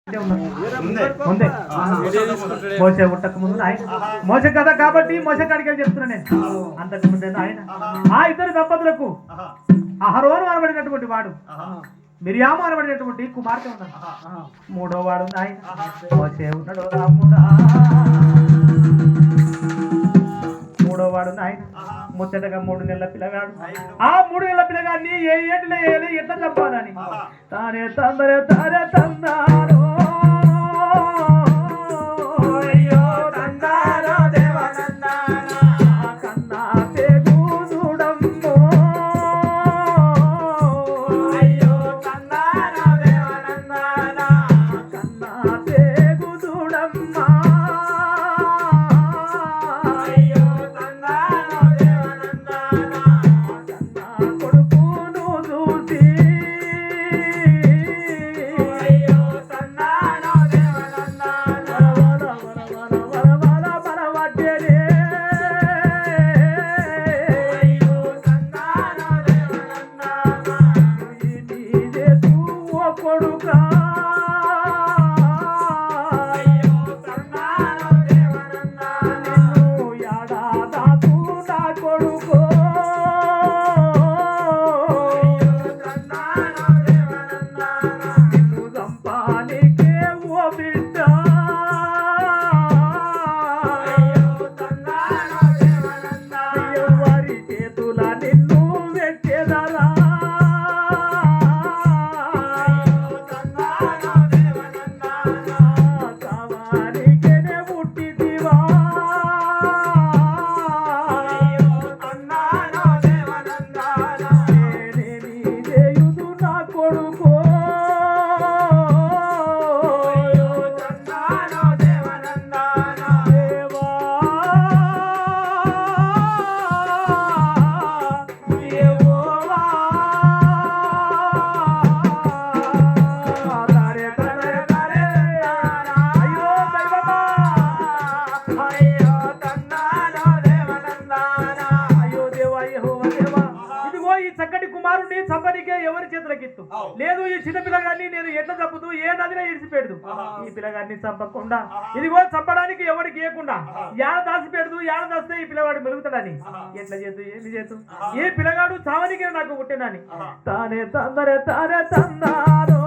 ముందే మోసే పుట్టక ముందు ఆయన మోస కదా కాబట్టి మోస కాడికి చెప్తున్నా నేను. అంతకు ముందే ఆయన ఆ ఇద్దరు దంపతులకు అహరోను అనబడినటువంటి వాడు, మిరియాము అనబడినటువంటి కుమార్తె ఉన్నాడు. మూడో వాడు ఆయన మోసే ఉన్నాడు. మూడో వాడు ఆయన ముచ్చటగా 3 నెలల పిల్లగాడు. ఆ 3 నెలల పిల్లగాడిని ఏ ఏటిలో వేయాలి, ఎట్లా చంపాలని తానే తందరే తారే తందారు. లేదు ఈ చిన్న పిల్లగాన్ని నేను ఎట్లా చంపుతూ ఏ నదిలో ఇడిచిపెడదు, ఈ పిల్లగాన్ని చంపకుండా ఇదిగో చంపడానికి ఎవరికి ఇవ్వకుండా యాడ దాచిపెడదు, యాడ దాస్తే ఈ పిల్లగాడు మెలుగుతాడని ఎట్లా చేద్దు ఏమి చేద్దు, ఈ పిల్లగాడు చావనికి నాకు పుట్టినని తానే తందరే తానే తందారో.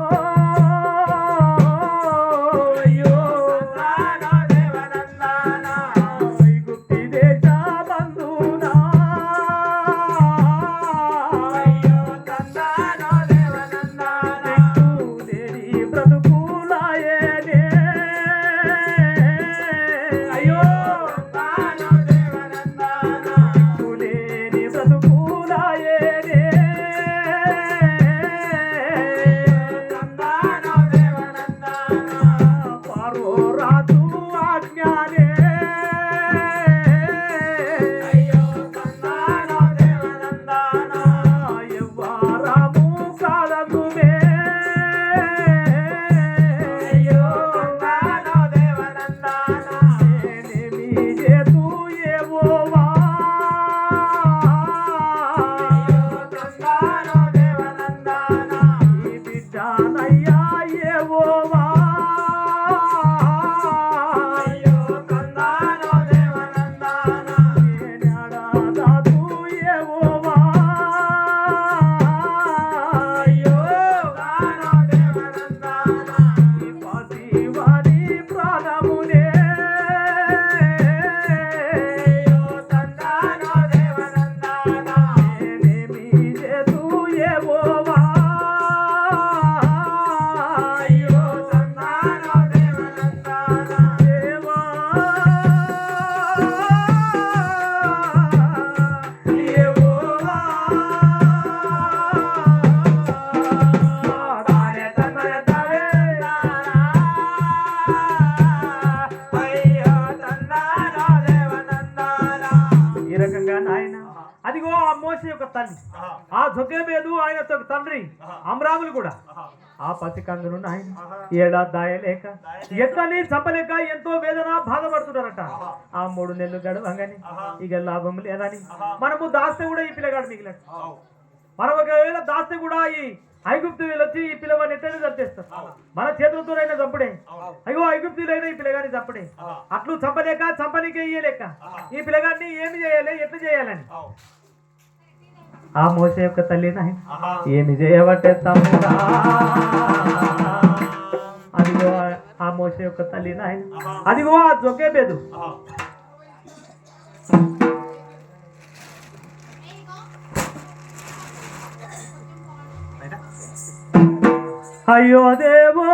అదిగో ఆ మోసే యొక్క తల్లి ఆ జొకేబేదు ఆయన తండ్రి అమ్రాములు కూడా ఆ పసికందును ఆయన ఏడాదాయలేక ఎట్లని చంపలేక ఎంతో వేదన బాధపడుతున్నారట. ఆ 3 నెలలు గడవంగానే ఇక లాభం లేదని మనము దాస్తే కూడా ఈ పిల్లగాడు మిగిలాడు. మనం ఒకవేళ దాస్తే కూడా ఈ ఐగుప్తులు వచ్చి ఈ పిల్లవాడిని ఎట్లయినా చంపేస్తారు. మన చేతులతోనైనా చంపుడే. అయ్యో ఐగుప్తులైనా ఈ పిల్లగాడిని చంపుడే. అట్లు చంపలేక చంపనీకే ఇయ్యలేక ఈ పిల్లగాడిని ఏమి చేయాలి, ఎట్లా చేయాలని ఆ మోసే యొక్క తల్లి నాయన ఏమి చేయబట్టే తమ్ముడా. అదిగో ఆ మోసే యొక్క తల్లి నాయన, అదిగో ఆ జొకేబేదు. అయ్యో దేవో